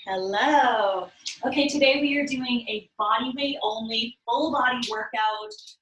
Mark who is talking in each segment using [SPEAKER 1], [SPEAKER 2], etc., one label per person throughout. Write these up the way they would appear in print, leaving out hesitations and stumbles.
[SPEAKER 1] Hello. Okay, today we are doing a body weight only, full body workout. It's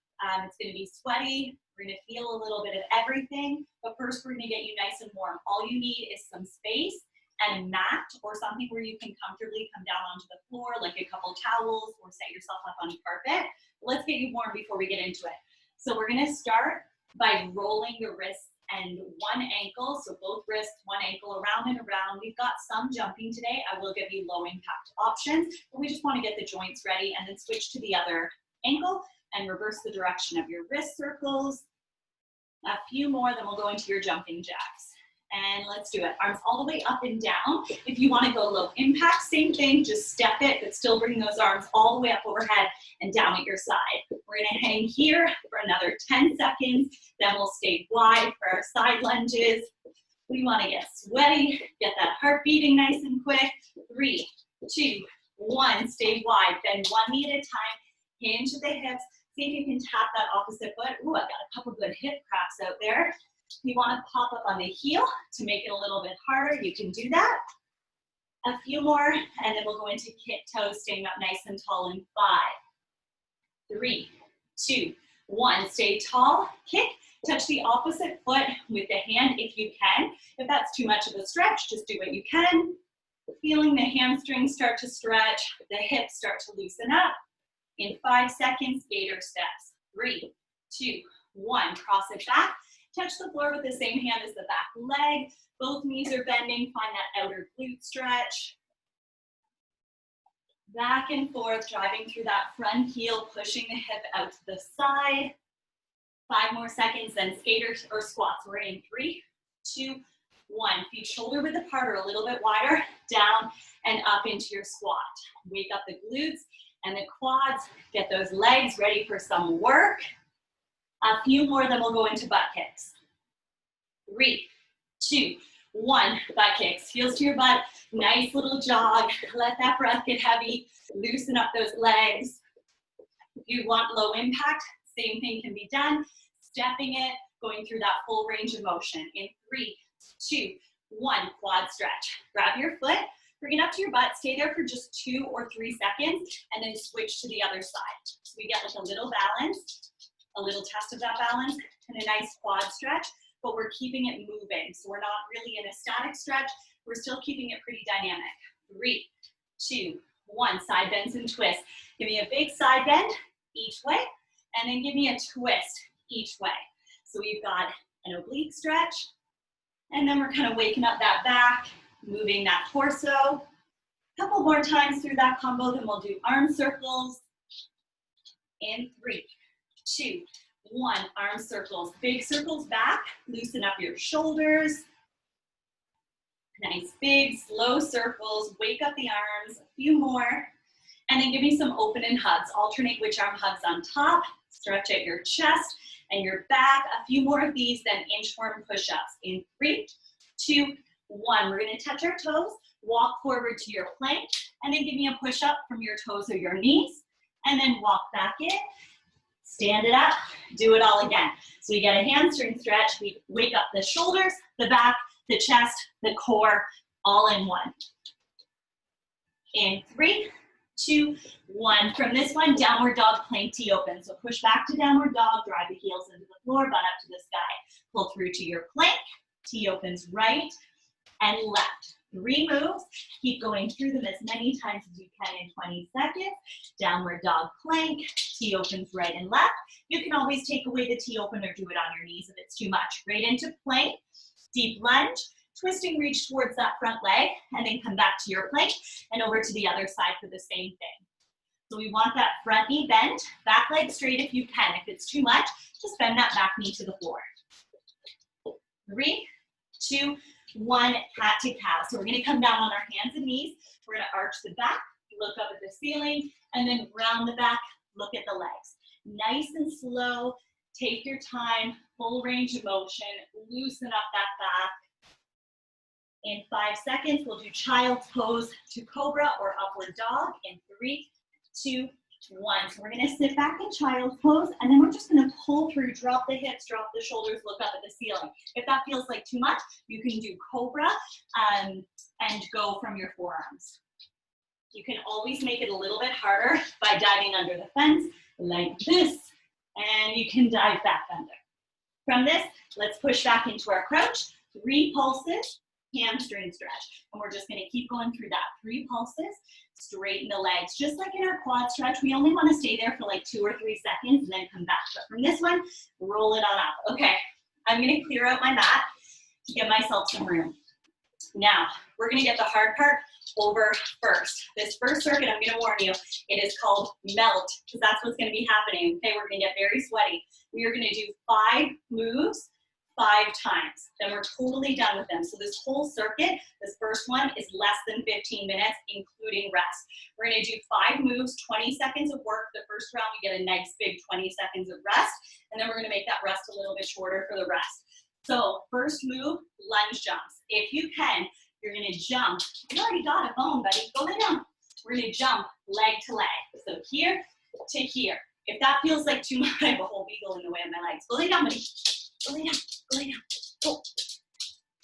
[SPEAKER 1] going to be sweaty. We're going to feel a little bit of everything, but first we're going to get you nice and warm. All you need is some space and a mat or something where you can comfortably come down onto the floor, like a couple towels, or set yourself up on a carpet. Let's get you warm before we get into it. So we're going to start by rolling the wrists and one ankle, so both wrists, one ankle, around and around. We've got some jumping today. I will give you low impact options, but we just want to get the joints ready and then switch to the other ankle and reverse the direction of your wrist circles. A few more, then we'll go into your jumping jacks. And let's do it. Arms all the way up and down. If you want to go low impact, same thing, just step it, but still bring those arms all the way up overhead and down at your side. We're going to hang here for another 10 seconds. Then we'll stay wide for our side lunges. We want to get sweaty, get that heart beating nice and quick. 3, 2, 1, stay wide. Bend one knee at a time, hinge at the hips. See if you can tap that opposite foot. Ooh, I've got a couple good hip cracks out there. If you want to pop up on the heel to make it a little bit harder, you can do that. A few more, and then we'll go into kick toes, staying up nice and tall in 5, 3, 2, 1. Stay tall, kick, touch the opposite foot with the hand if you can. If that's too much of a stretch, just do what you can. Feeling the hamstrings start to stretch, the hips start to loosen up. In 5 seconds, gator steps. 3, 2, 1. Cross it back. Touch the floor with the same hand as the back leg. Both knees are bending. Find that outer glute stretch. Back and forth, driving through that front heel, pushing the hip out to the side. 5 more seconds, then skaters or squats. We're in 3, 2, 1. Feet shoulder width apart or a little bit wider, down and up into your squat. Wake up the glutes and the quads. Get those legs ready for some work. A few more, then we'll go into butt kicks. 3, 2, 1. Butt kicks. Heels to your butt. Nice little jog. Let that breath get heavy. Loosen up those legs. If you want low impact, same thing can be done. Stepping it, going through that full range of motion. In 3, 2, 1. Quad stretch. Grab your foot. Bring it up to your butt. Stay there for just 2 or 3 seconds, and then switch to the other side. So we get like a little balance. A little test of that balance, and a nice quad stretch, but we're keeping it moving. So we're not really in a static stretch. We're still keeping it pretty dynamic. 3, 2, 1. Side bends and twists. Give me a big side bend each way, and then give me a twist each way. So we've got an oblique stretch, and then we're kind of waking up that back, moving that torso. A couple more times through that combo, then we'll do arm circles. In 3, 2, 1. Arm circles. Big circles back. Loosen up your shoulders. Nice big slow circles. Wake up the arms. A few more. And then give me some open and hugs. Alternate which arm hugs on top. Stretch out your chest and your back. A few more of these, then inchworm push-ups. In 3, 2, 1. We're going to touch our toes. Walk forward to your plank. And then give me a push-up from your toes or your knees. And then walk back in. Stand it up, do it all again. So we get a hamstring stretch, we wake up the shoulders, the back, the chest, the core, all in one. In 3, 2, 1. From this one, downward dog, plank T open. So push back to downward dog, drive the heels into the floor, butt up to the sky. Pull through to your plank, T opens right and left. 3 moves, keep going through them as many times as you can in 20 seconds. Downward dog plank, T opens right and left. You can always take away the T open or do it on your knees if it's too much. Right into plank, deep lunge, twisting reach towards that front leg, and then come back to your plank and over to the other side for the same thing. So we want that front knee bent, back leg straight if you can. If it's too much, just bend that back knee to the floor. 3, 2, 1, cat to cow. So we're going to come down on our hands and knees. We're going to arch the back, look up at the ceiling, and then round the back, look at the legs. Nice and slow. Take your time, full range of motion. Loosen up that back. In 5 seconds, we'll do child's pose to cobra or upward dog. In 3, 2, 1. So we're gonna sit back in child's pose, and then we're just gonna pull through, drop the hips, drop the shoulders, look up at the ceiling. If that feels like too much, you can do cobra and go from your forearms. You can always make it a little bit harder by diving under the fence like this, and you can dive back under. From this, let's push back into our crouch. 3 pulses, hamstring stretch. And we're just gonna keep going through that. 3 pulses, straighten the legs. Just like in our quad stretch, we only wanna stay there for like 2 or 3 seconds and then come back. But from this one, roll it on up. Okay, I'm gonna clear out my mat to give myself some room. Now, we're gonna get the hard part over first. This first circuit, I'm gonna warn you, it is called melt, because that's what's gonna be happening. Okay, we're gonna get very sweaty. We are gonna do 5 moves, 5 times. Then we're totally done with them. So this whole circuit, this first one is less than 15 minutes, including rest. We're gonna do 5 moves, 20 seconds of work. The first round, we get a nice big 20 seconds of rest, and then we're gonna make that rest a little bit shorter for the rest. So first move, lunge jumps. If you can, you're gonna jump. You already got a bone, buddy. Go lay down. We're gonna jump leg to leg. So here to here. If that feels like too much, I have a whole beagle in the way of my legs. Go lay down, buddy. Go lay down. Go lay down. Go.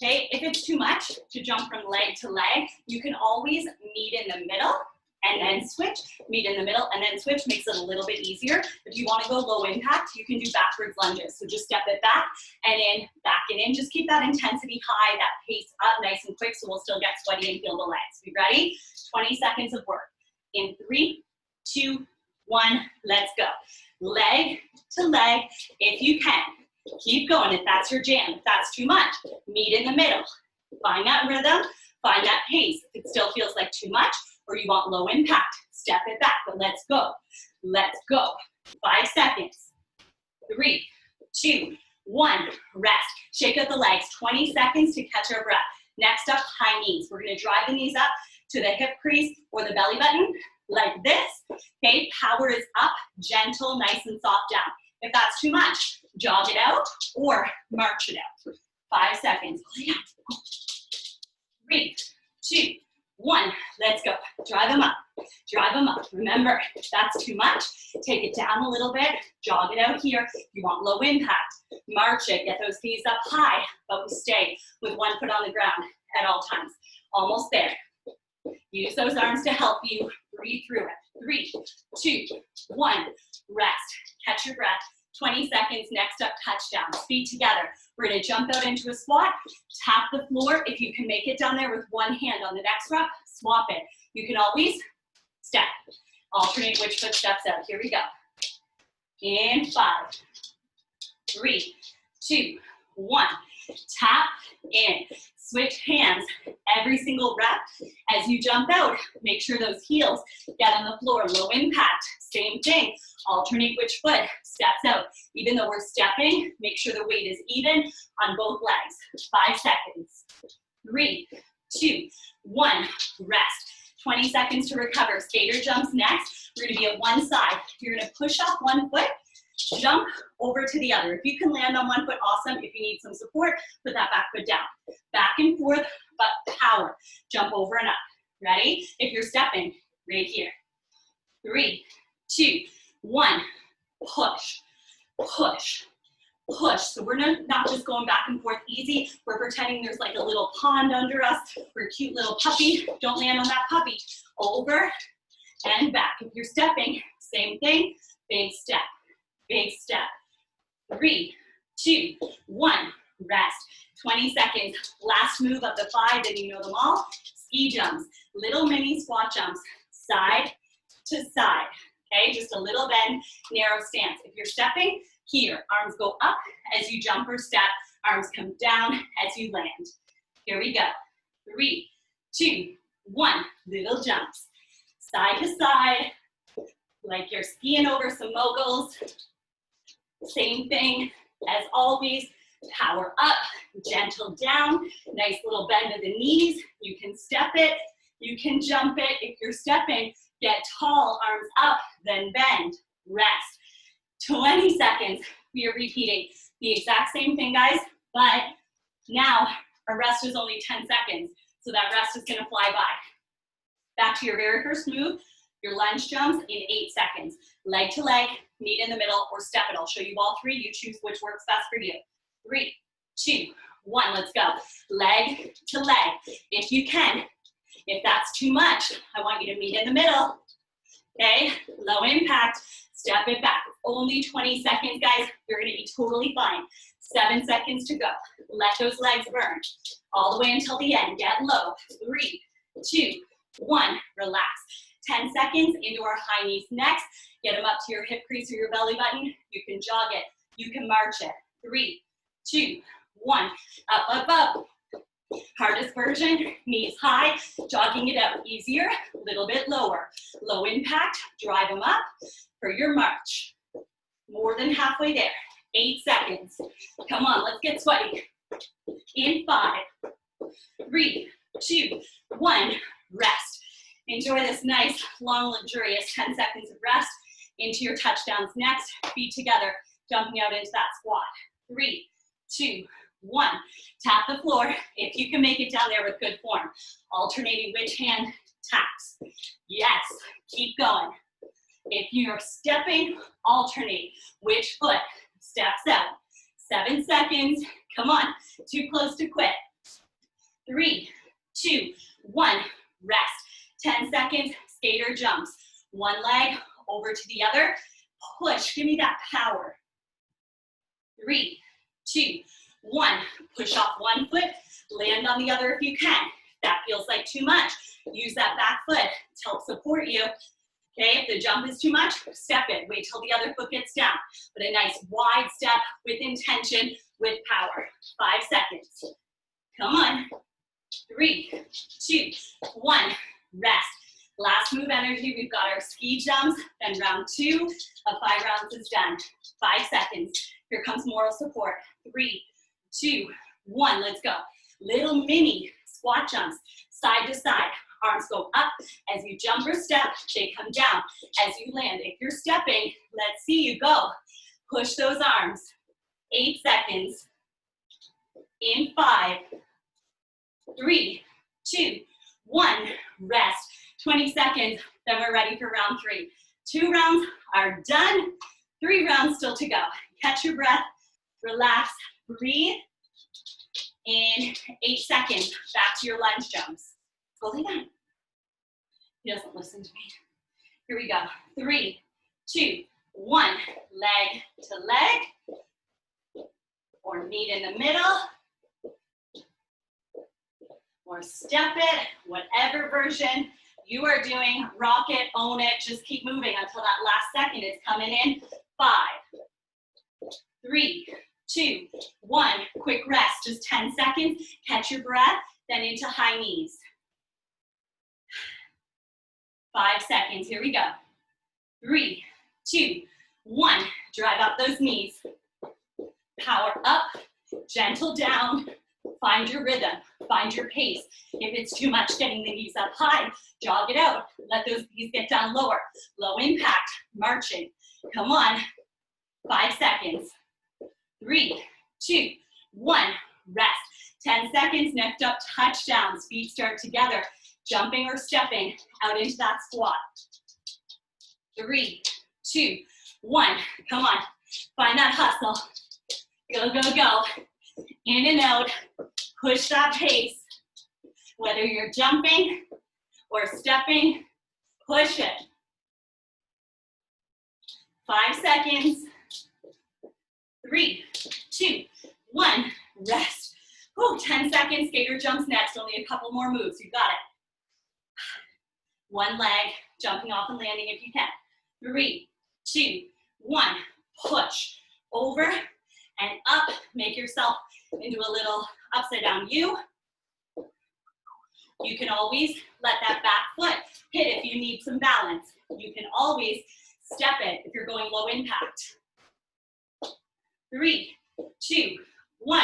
[SPEAKER 1] Okay, if it's too much to jump from leg to leg, you can always meet in the middle and then switch. Meet in the middle and then switch makes it a little bit easier. If you want to go low impact, you can do backwards lunges. So just step it back and in, back and in. Just keep that intensity high, that pace up nice and quick, so we'll still get sweaty and feel the legs. You ready? 20 seconds of work. In 3, 2, 1, let's go. Leg to leg, if you can. Keep going if that's your jam. If that's too much, meet in the middle. Find that rhythm, find that pace. If it still feels like too much or you want low impact, step it back, but let's go. Let's go. 5 seconds. 3, 2, 1, rest. Shake out the legs, 20 seconds to catch our breath. Next up, high knees. We're gonna drive the knees up to the hip crease or the belly button like this. Okay, power is up, gentle, nice and soft down. If that's too much, jog it out or march it out. 5 seconds. 3, 2, 1, let's go. Drive them up, drive them up. Remember, if that's too much, take it down a little bit, jog it out here. You want low impact, march it, get those knees up high, but we stay with 1 foot on the ground at all times. Almost there. Use those arms to help you breathe through it. 3, 2, 1, rest. Catch your breath. 20 seconds, next up, touchdown. Feet together. We're gonna jump out into a squat, tap the floor. If you can make it down there with one hand on the next rep, swap it. You can always step. Alternate which foot steps out. Here we go. In 5, 3, 2, 1. Tap in. Switch hands every single rep. As you jump out, make sure those heels get on the floor. Low impact, same thing. Alternate which foot steps out. Even though we're stepping, make sure the weight is even on both legs. 5 seconds. 3, 2, 1, rest. 20 seconds to recover. Skater jumps next. We're gonna be at one side. You're gonna push off one foot, jump over to the other. If you can land on one foot, awesome. If you need some support, put that back foot down. Back and forth, but power. Jump over and up. Ready? If you're stepping, right here. 3, 2, 1, push, push, push. So we're not just going back and forth easy. We're pretending there's like a little pond under us. We're a cute little puppy. Don't land on that puppy. Over and back. If you're stepping, same thing. Big step, big step. 3, 2, 1, rest. 20 seconds. Last move of the 5, then you know them all. Ski jumps, little mini squat jumps, side to side. Okay, just a little bend, narrow stance. If you're stepping, here, arms go up as you jump or step, arms come down as you land. Here we go. 3, 2, 1, little jumps. Side to side, like you're skiing over some moguls. Same thing as always, power up, gentle down, nice little bend of the knees. You can step it, you can jump it. If you're stepping, get tall, arms up, then bend, rest. 20 seconds, we are repeating the exact same thing, guys, but now our rest is only 10 seconds, so that rest is gonna fly by. Back to your very first move, Your lunge jumps in 8 seconds. Leg to leg, knee in the middle, or step it. I'll show you all three. You choose which works best for you. 3, 2, 1, let's go. Leg to leg. If you can, if that's too much, I want you to meet in the middle. Okay, low impact, step it back. Only 20 seconds, guys. You're gonna be totally fine. 7 seconds to go. Let those legs burn. All the way until the end. Get low. 3, 2, 1, relax. 10 seconds into our high knees next. Get them up to your hip crease or your belly button. You can jog it. You can march it. 3, 2, 1, up, up, up. Hardest version, knees high, jogging it out. Easier, a little bit lower. Low impact, drive them up for your march. More than halfway there. 8 seconds. Come on, let's get sweaty. In 5, 3, 2, 1, rest. Enjoy this nice, long, luxurious 10 seconds of rest. Into your touchdowns next. Feet together, jumping out into that squat. 3, 2, 1. Tap the floor if you can make it down there with good form. Alternating which hand taps. Yes, keep going. If you're stepping, alternate which foot steps out. 7 seconds. Come on, too close to quit. 3, 2, 1, rest. 10 seconds, skater jumps. One leg over to the other. Push, give me that power. 3, 2, 1, push off one foot, land on the other if you can. If that feels like too much, use that back foot to help support you. Okay, if the jump is too much, step it. Wait till the other foot gets down. But a nice wide step with intention, with power. 5 seconds. Come on. 3, 2, 1, rest. Last move energy, we've got our ski jumps, then round 2 of 5 rounds is done. 5 seconds. Here comes moral support. 3, 2, 1, let's go. Little mini squat jumps, side to side. Arms go up as you jump or step, they come down as you land. If you're stepping, let's see you go. Push those arms. 8 seconds. In 5, 3, 2, 1, rest. 20 seconds, then we're ready for round 3. 2 rounds are done. 3 rounds still to go. Catch your breath, relax, breathe. In 8 seconds, back to your lunge jumps. Go lay down. He doesn't listen to me. Here we go. 3, 2, 1. Leg to leg. Or meet in the middle. Or step it, whatever version you are doing. Rock it, own it. Just keep moving until that last second is coming in. 5, 3, 2, 1. Quick rest, just 10 seconds. Catch your breath, then into high knees. 5 seconds, here we go. 3, 2, 1. Drive up those knees. Power up, gentle down. Find your rhythm, find your pace. If it's too much getting the knees up high, jog it out. Let those knees get down lower. Low impact, marching. Come on. 5 seconds. 3, 2, 1. Rest. 10 seconds. Next up, touchdowns. Feet start together. Jumping or stepping out into that squat. 3, 2, 1. Come on. Find that hustle. Go, go, go. In and out. Push that pace. Whether you're jumping or stepping, push it. 5 seconds. 3, 2, 1. Rest. Whew, 10 seconds. Skater jumps next. Only a couple more moves. You got it. One leg, jumping off and landing if you can. 3, 2, 1. Push. Over and up. Make yourself into a little upside down U. You can always let that back foot hit if you need some balance. You can always step it if you're going low impact. 3, 2, 1.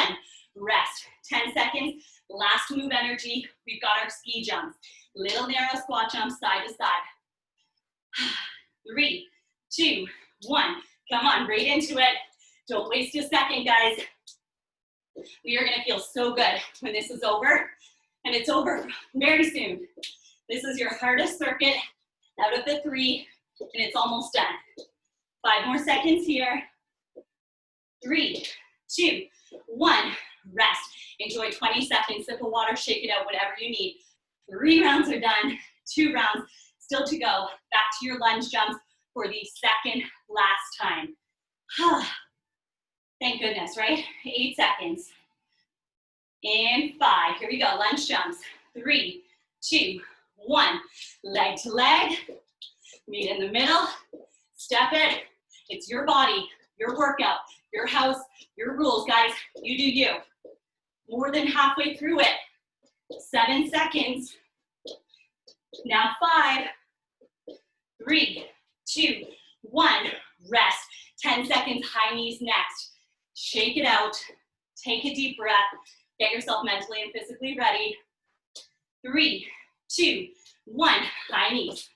[SPEAKER 1] Rest. 10 seconds. Last move energy. We've got our ski jumps. Little narrow squat jumps side to side. 3, 2, 1. Come on, right into it. Don't waste a second, guys. We are gonna feel so good when this is over, and it's over very soon. This is your hardest circuit Out of the 3, and it's almost done. 5 more seconds here. 3, 2, 1, rest. Enjoy 20 seconds, sip of water, shake it out, whatever you need. 3 rounds are done, 2 rounds still to go. Back to your lunge jumps for the second last time. Thank goodness, right? 8 seconds. And 5, here we go, lunge jumps. 3, 2, 1, leg to leg, meet in the middle, step it. It's your body, your workout, your house, your rules, guys. You do you. More than halfway through it. 7 seconds. Now 5, 3, 2, 1, rest. 10 seconds, high knees next. Shake it out. Take a deep breath. Get yourself mentally and physically ready. 3, 2, 1, high knees.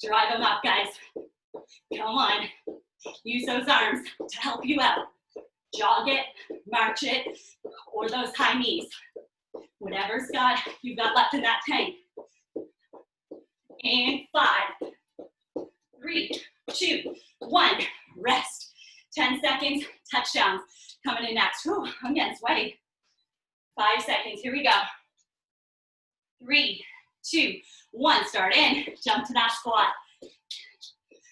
[SPEAKER 1] Drive them up, guys. Come on. Use those arms to help you out. Jog it, march it, or those high knees. Whatever's you've got left in that tank. And 5, 3, 2, 1, rest. 10 seconds, touchdowns. Coming in next. Whew, I'm getting sweaty. 5 seconds, here we go. 3, 2, 1, start in, jump to that squat.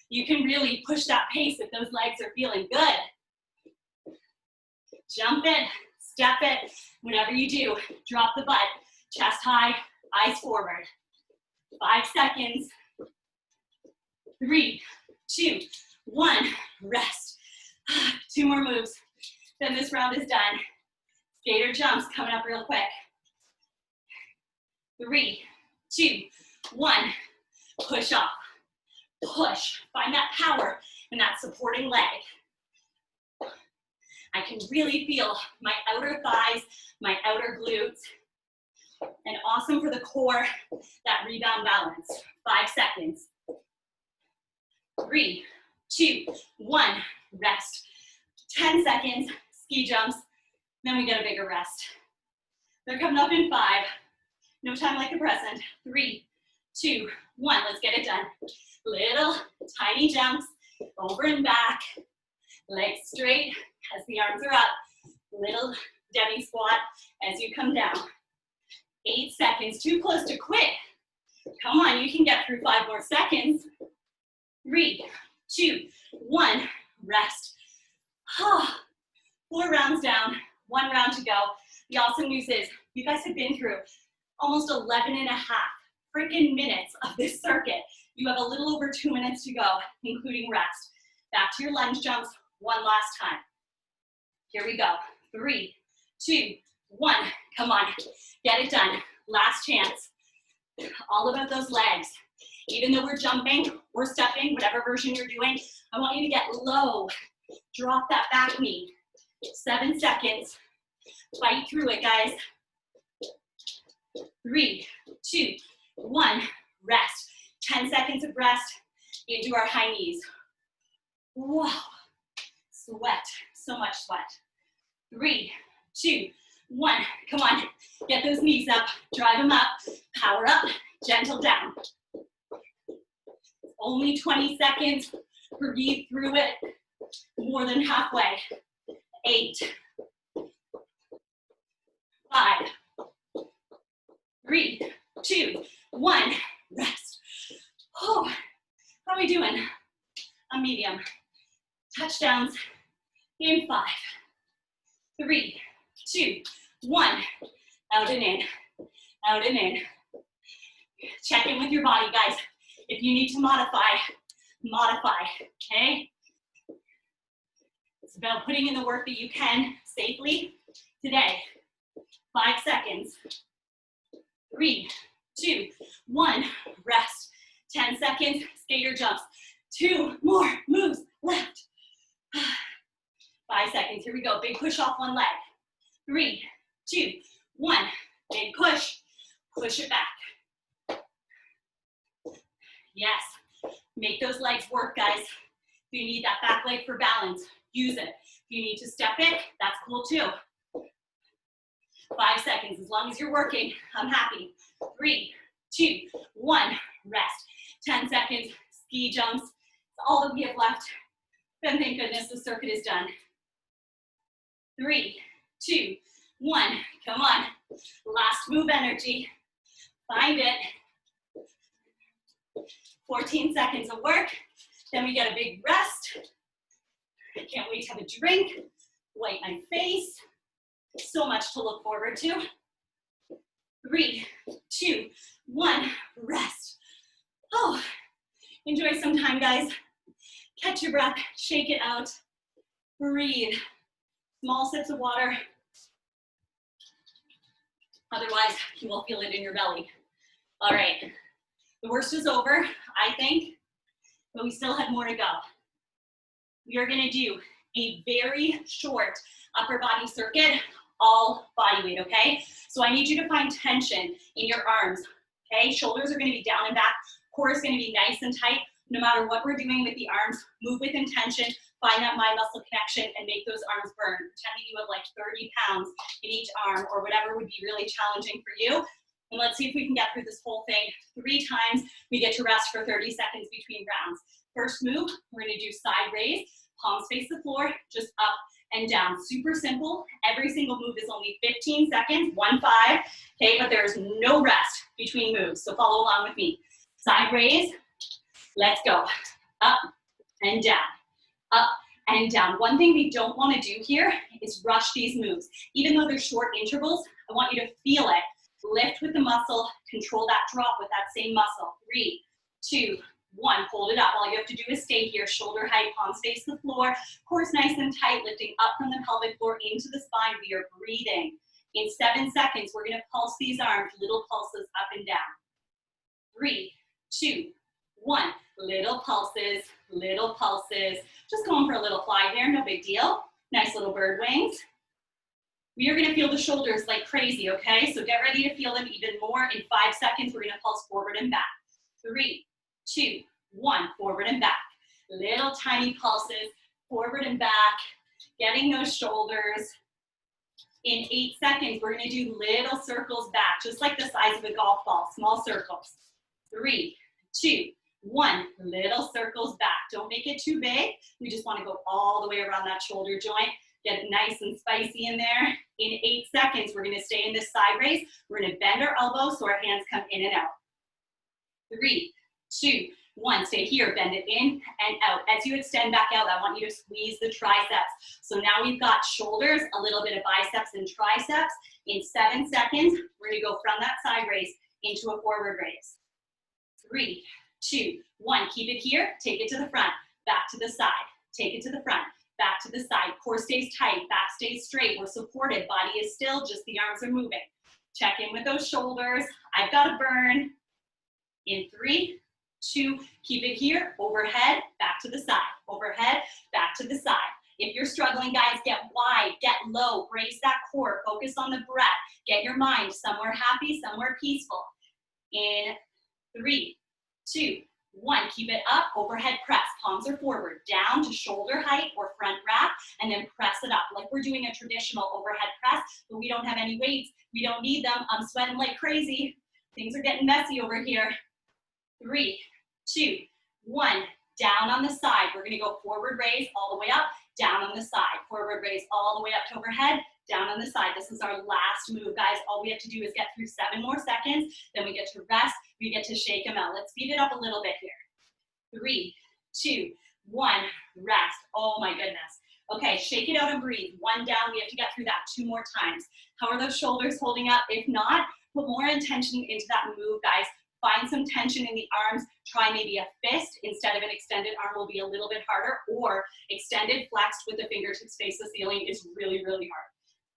[SPEAKER 1] You can really push that pace if those legs are feeling good. Jump it, step it, whatever you do, drop the butt, chest high, eyes forward. 5 seconds. 3, 2, 1, rest. 2 more moves, then this round is done. Skater jumps coming up real quick. 3, 2, 1, push off. Push, find that power in that supporting leg. I can really feel my outer thighs, my outer glutes, and awesome for the core, that rebound balance. 5 seconds. 3, 2, 1, rest. 10 seconds, ski jumps, then we get a bigger rest. They're coming up in 5. No time like the present. 3, 2, 1, let's get it done. Little tiny jumps, over and back, legs straight as the arms are up. Little demi squat as you come down. 8 seconds, too close to quit. Come on, you can get through 5 more seconds. 3, 2, 1, rest. 4 rounds down, 1 round to go. The awesome news is you guys have been through almost 11 and a half freaking minutes of this circuit. You have a little over 2 minutes to go, including rest. Back to your lunge jumps, 1 last time. Here we go. 3, 2, 1, come on, get it done. Last chance. All about those legs. Even though we're jumping or stepping, whatever version you're doing, I want you to get low. Drop that back knee. 7 seconds. Fight through it, guys. 3, 2, 1, rest. 10 seconds of rest into our high knees. Wow, sweat, so much sweat. 3, 2, 1, come on, get those knees up, drive them up, power up, gentle down. Only 20 seconds, breathe through it, more than halfway. 8, 5, 3, 2, 1, rest. Oh, how are we doing? A medium. Touchdowns in 5, 3, 2, 1. Out and in, out and in. Check in with your body, guys. If you need to modify, okay? It's about putting in the work that you can safely today. 5 seconds. 3, 2, 1, rest. 10 seconds, skater jumps. 2 more moves left. 5 seconds, here we go. Big push off one leg. 3, 2, 1, big push. Push it back. Yes, make those legs work, guys. If you need that back leg for balance, use it. If you need to step it, that's cool too. 5 seconds, as long as you're working, I'm happy. 3, 2, 1, rest. 10 seconds, ski jumps. It's all that we have left. Then thank goodness the circuit is done. 3, 2, 1, come on. Last move energy. Find it. 14 seconds of work. Then we get a big rest. I can't wait to have a drink. Wipe my face. So much to look forward to. 3, 2, 1, rest. Oh, enjoy some time, guys. Catch your breath, shake it out. Breathe. Small sips of water. Otherwise, you will feel it in your belly. All right, the worst is over, I think, but we still have more to go. We are gonna do a very short upper body circuit, all body weight, okay? So I need you to find tension in your arms, okay? Shoulders are gonna be down and back, core is gonna be nice and tight. No matter what we're doing with the arms, move with intention, find that mind muscle connection and make those arms burn. Pretend that you have like 30 pounds in each arm or whatever would be really challenging for you. And let's see if we can get through this whole thing 3 times. We get to rest for 30 seconds between rounds. First move, we're gonna do side raise, palms face the floor, just up and down. Super simple. Every single move is only 15 seconds, 1, 5, okay? But there's no rest between moves, so follow along with me. Side raise, let's go. Up and down, up and down. One thing we don't wanna do here is rush these moves. Even though they're short intervals, I want you to feel it. Lift with the muscle, control that drop with that same muscle. 3, 2, 1, hold it up. All you have to do is stay here, shoulder height, palms face the floor, core nice and tight, lifting up from the pelvic floor into the spine. We are breathing. In 7 seconds, we're gonna pulse these arms, little pulses up and down. 3, 2, 1, little pulses, little pulses. Just going for a little fly there, no big deal. Nice little bird wings. We are gonna feel the shoulders like crazy, okay? So get ready to feel them even more. In 5 seconds, we're gonna pulse forward and back. 3, 2, 1, forward and back. Little tiny pulses, forward and back, getting those shoulders. In 8 seconds, we're gonna do little circles back, just like the size of a golf ball, small circles. 3, 2, 1, little circles back. Don't make it too big. We just wanna go all the way around that shoulder joint. Get it nice and spicy in there. In 8 seconds, we're gonna stay in this side raise. We're gonna bend our elbows so our hands come in and out. 3, 2, 1, stay here, bend it in and out. As you extend back out, I want you to squeeze the triceps. So now we've got shoulders, a little bit of biceps and triceps. In 7 seconds, we're gonna go from that side raise into a forward raise. 3, 2, 1, keep it here, take it to the front, back to the side, take it to the front, back to the side. Core stays tight, back stays straight. We're supported, body is still, just the arms are moving. Check in with those shoulders. I've got a burn. In 3, 2, keep it here, overhead, back to the side, overhead, back to the side. If you're struggling, guys, get wide, get low, brace that core, focus on the breath, get your mind somewhere happy, somewhere peaceful. In 3, 2, 1, keep it up, overhead press, palms are forward, down to shoulder height or front wrap, and then press it up like we're doing a traditional overhead press, but we don't have any weights, we don't need them. I'm sweating like crazy. Things are getting messy over here. 3, 2, 1, down on the side. We're gonna go forward raise all the way up, down on the side. Forward raise all the way up to overhead, down on the side. This is our last move, guys. All we have to do is get through 7 more seconds, then we get to rest, we get to shake them out. Let's speed it up a little bit here. 3, 2, 1, rest. Oh my goodness. Okay, shake it out and breathe. 1 down, we have to get through that 2 more times. How are those shoulders holding up? If not, put more intention into that move, guys. Find some tension in the arms. Try maybe a fist instead of an extended arm will be a little bit harder, or extended, flexed with the fingertips face the ceiling is really, really hard.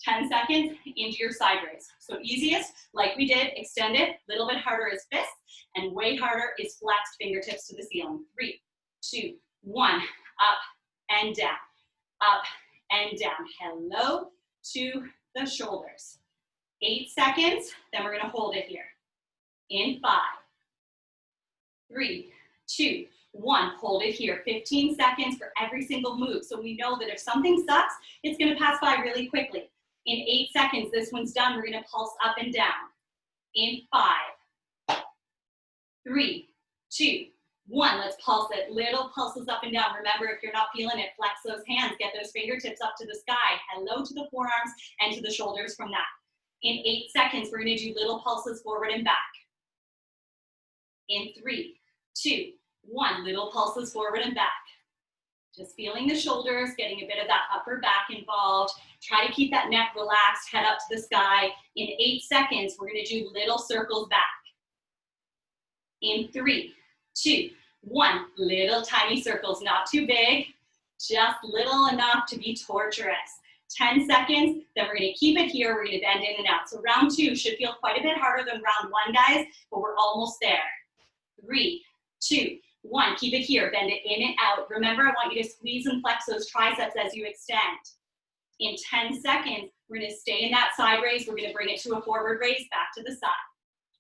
[SPEAKER 1] 10 seconds into your side raise. So easiest, like we did, extended, little bit harder is fists, and way harder is flexed fingertips to the ceiling. 3, 2, 1, up and down, up and down. Hello to the shoulders. 8 seconds, then we're gonna hold it here. In 5, 3, 2, 1, hold it here. 15 seconds for every single move. So we know that if something sucks, it's gonna pass by really quickly. In 8 seconds, this one's done. We're gonna pulse up and down. In 5, 3, 2, 1, let's pulse it. Little pulses up and down. Remember, if you're not feeling it, flex those hands. Get those fingertips up to the sky. Hello to the forearms and to the shoulders from that. In 8 seconds, we're going to do little pulses forward and back. In 3, 2, 1, little pulses forward and back. Just feeling the shoulders, getting a bit of that upper back involved. Try to keep that neck relaxed, head up to the sky. In 8 seconds, we're going to do little circles back. In 3, 2, 1, little tiny circles, not too big, just little enough to be torturous. 10 seconds, then we're going to keep it here. We're going to bend in and out. So round 2 should feel quite a bit harder than round 1, guys, but we're almost there. 3, 2, 1, keep it here. Bend it in and out. Remember, I want you to squeeze and flex those triceps as you extend. In 10 seconds, we're going to stay in that side raise. We're going to bring it to a forward raise, back to the side.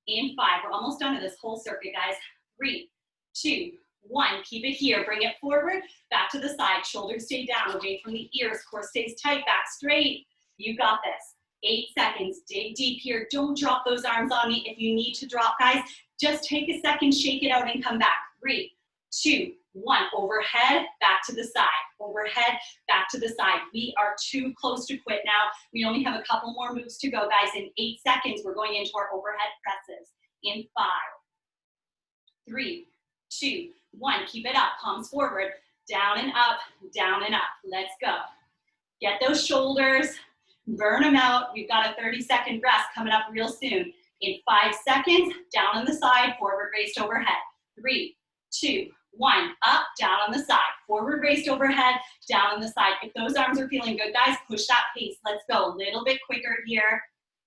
[SPEAKER 1] In 5, we're almost done to this whole circuit, guys. 3, 2, 1, keep it here. Bring it forward, back to the side. Shoulders stay down, away from the ears. Core stays tight, back straight. You got this. 8 seconds, dig deep here. Don't drop those arms on me. If you need to drop, guys, just take a second, shake it out and come back. 3, 2, 1, overhead, back to the side. Overhead, back to the side. We are too close to quit now. We only have a couple more moves to go, guys. In 8 seconds, we're going into our overhead presses. In 5, 3, 2, 1, keep it up, palms forward, down and up, down and up. Let's go. Get those shoulders, burn them out. We've got a 30-second rest coming up real soon. In 5 seconds, down on the side, forward raised overhead. 3, 2, 1, up, down on the side. Forward raised overhead, down on the side. If those arms are feeling good, guys, push that pace. Let's go. A little bit quicker here.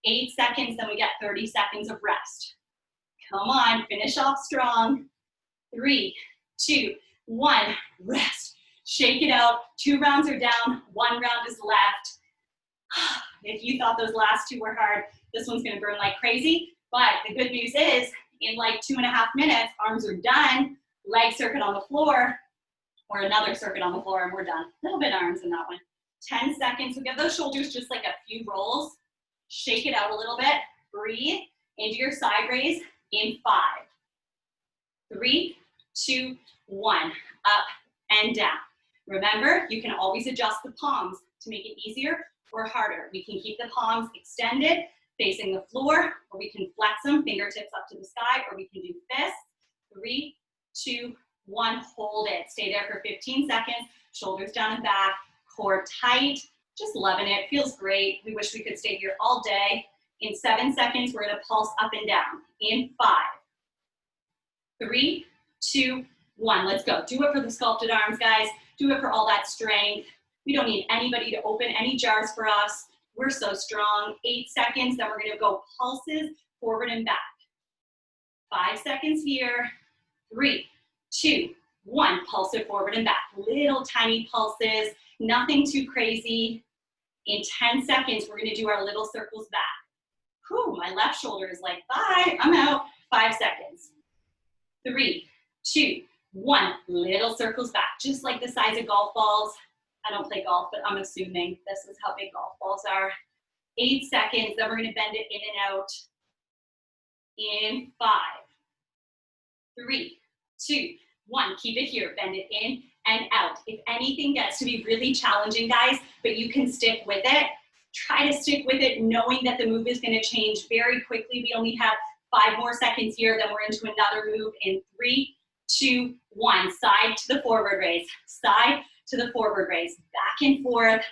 [SPEAKER 1] 8 seconds, then we get 30 seconds of rest. Come on, finish off strong. 3, 2, 1, rest. Shake it out. 2 rounds are down, 1 round is left. If you thought those last 2 were hard, this one's gonna burn like crazy. But the good news is, in like 2.5 minutes, arms are done. Leg circuit on the floor, or another circuit on the floor, and we're done. A little bit of arms in that one. 10 seconds, so give those shoulders just like a few rolls. Shake it out a little bit. Breathe into your side raise in 5, 3, 2, 1, up and down. Remember, you can always adjust the palms to make it easier or harder. We can keep the palms extended, facing the floor, or we can flex them, fingertips up to the sky, or we can do fists. 3, 2, 1, hold it. Stay there for 15 seconds, shoulders down and back, core tight, just loving it, feels great. We wish we could stay here all day. In 7 seconds, we're gonna pulse up and down. In 5, 3, 2, 1, let's go. Do it for the sculpted arms, guys. Do it for all that strength. We don't need anybody to open any jars for us. We're so strong. 8 seconds, then we're gonna go pulses forward and back. 5 seconds here. 3, 2, 1, pulse it forward and back. Little tiny pulses, nothing too crazy. In 10 seconds, we're gonna do our little circles back. Whew, my left shoulder is like, bye, I'm out. 5 seconds. 3, 2, 1, little circles back, just like the size of golf balls. I don't play golf, but I'm assuming this is how big golf balls are. 8 seconds, then we're gonna bend it in and out. In 5, 3, 2, 1, keep it here, bend it in and out. If anything gets to be really challenging, guys, but you can stick with it, try to stick with it knowing that the move is gonna change very quickly. We only have 5 more seconds here, then we're into another move in 3, 2, 1, side to the forward raise, side to the forward raise, back and forth,